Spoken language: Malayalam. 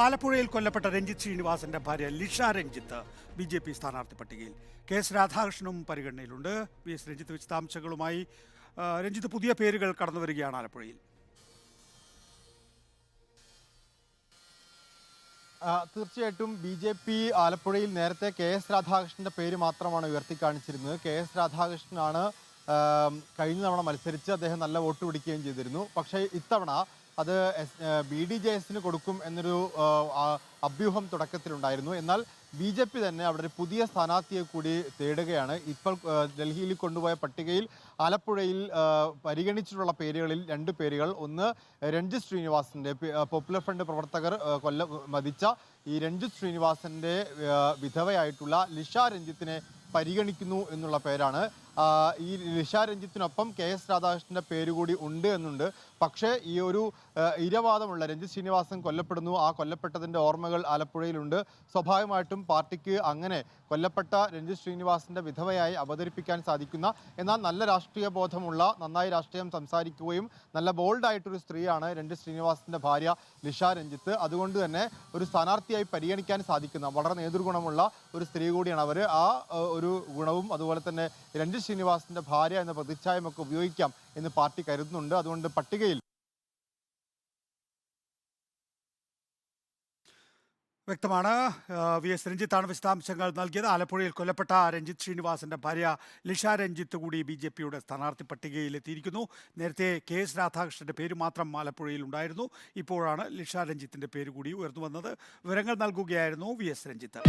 ആലപ്പുഴയിൽ കൊല്ലപ്പെട്ട രഞ്ജിത്ത് ശ്രീനിവാസന്റെ ഭാര്യ ലിഷ രഞ്ജിത്ത് ബി.ജെ.പി. സ്ഥാനാർത്ഥി പട്ടികയിൽ. കെ.എസ്. രാധാകൃഷ്ണനും പരിഗണനയിലുണ്ട്. വി.എസ്. രഞ്ജിത്ത് വിശദാംശങ്ങളുമായി. രഞ്ജിത്ത്, പുതിയ പേരുകൾ കടന്നു വരികയാണ് ആലപ്പുഴയിൽ. തീർച്ചയായിട്ടും ബി.ജെ.പി. ആലപ്പുഴയിൽ നേരത്തെ കെ.എസ്. രാധാകൃഷ്ണന്റെ പേര് മാത്രമാണ് ഉയർത്തിക്കാണിച്ചിരുന്നത്. കെ.എസ്. രാധാകൃഷ്ണനാണ് കഴിഞ്ഞ തവണ മത്സരിച്ച് അദ്ദേഹം നല്ല വോട്ട് പിടിക്കുകയും ചെയ്തിരുന്നു. പക്ഷേ ഇത്തവണ അത് BDJS കൊടുക്കും എന്നൊരു അഭ്യൂഹം തുടക്കത്തിലുണ്ടായിരുന്നു. എന്നാൽ ബി.ജെ.പി. തന്നെ അവിടെ ഒരു പുതിയ സ്ഥാനാർത്ഥിയെ കൂടി തേടുകയാണ്. ഇപ്പോൾ ഡൽഹിയിൽ കൊണ്ടുപോയ പട്ടികയിൽ ആലപ്പുഴയിൽ പരിഗണിച്ചിട്ടുള്ള പേരുകളിൽ 2 പേരുകൾ. ഒന്ന് രഞ്ജിത്ത് ശ്രീനിവാസന്റെ, പോപ്പുലർ ഫ്രണ്ട് പ്രവർത്തകർ വധിച്ച ഈ രഞ്ജിത്ത് ശ്രീനിവാസന്റെ വിധവയായിട്ടുള്ള ലിഷ രഞ്ജിത്തിനെ പരിഗണിക്കുന്നു എന്നുള്ള പേരാണ്. ഈ ലിഷ രഞ്ജിത്തിനൊപ്പം കെ.എസ്. രാധാകൃഷ്ണന്റെ പേര് കൂടി ഉണ്ട് എന്നുണ്ട്. പക്ഷേ ഈ ഒരു ഇരവാദമുള്ള രഞ്ജിത്ത് ശ്രീനിവാസൻ കൊല്ലപ്പെടുന്നു, ആ കൊല്ലപ്പെട്ടതിൻ്റെ ഓർമ്മകൾ ആലപ്പുഴയിലുണ്ട്. സ്വാഭാവികമായിട്ടും പാർട്ടിക്ക് അങ്ങനെ കൊല്ലപ്പെട്ട രഞ്ജിത്ത് ശ്രീനിവാസന്റെ വിധവയായി അവതരിപ്പിക്കാൻ സാധിക്കുന്ന, എന്നാൽ നല്ല രാഷ്ട്രീയ ബോധമുള്ള, നന്നായി രാഷ്ട്രീയം സംസാരിക്കുകയും നല്ല ബോൾഡായിട്ടൊരു സ്ത്രീയാണ് രഞ്ജിത്ത് ശ്രീനിവാസന്റെ ഭാര്യ ലിഷ രഞ്ജിത്ത്. അതുകൊണ്ട് തന്നെ ഒരു സ്ഥാനാർത്ഥിയായി പരിഗണിക്കാൻ സാധിക്കുന്ന വളരെ നേതൃഗുണമുള്ള ഒരു സ്ത്രീ കൂടിയാണ് അവർ. ആ ഒരു ഗുണവും അതുപോലെ തന്നെ രഞ്ജിത്ത് ശ്രീനിവാസന്റെ ഭാര്യ എന്ന പ്രതിച്ഛായമൊക്കെ ഉപയോഗിക്കാം എന്ന് പാർട്ടി കരുതുന്നുണ്ട്. അതുകൊണ്ട് പട്ടികയിൽ വ്യക്തമാണ്. വി.എസ്. രഞ്ജിത്താണ് വിശദാംശങ്ങൾ നൽകിയത്. ആലപ്പുഴയിൽ കൊല്ലപ്പെട്ട രഞ്ജിത്ത് ശ്രീനിവാസന്റെ ഭാര്യ ലിഷ രഞ്ജിത്ത് കൂടി ബി.ജെ.പിയുടെ സ്ഥാനാർത്ഥി പട്ടികയിൽ എത്തിയിരിക്കുന്നു. നേരത്തെ കെ.എസ്. രാധാകൃഷ്ണന്റെ പേര് മാത്രം ആലപ്പുഴയിൽ ഉണ്ടായിരുന്നു. ഇപ്പോഴാണ് ലിഷ രഞ്ജിത്തിന്റെ പേര് കൂടി ഉയർന്നു വന്നത്. വിവരങ്ങൾ നൽകുകയായിരുന്നു വി.എസ്. രഞ്ജിത്ത്.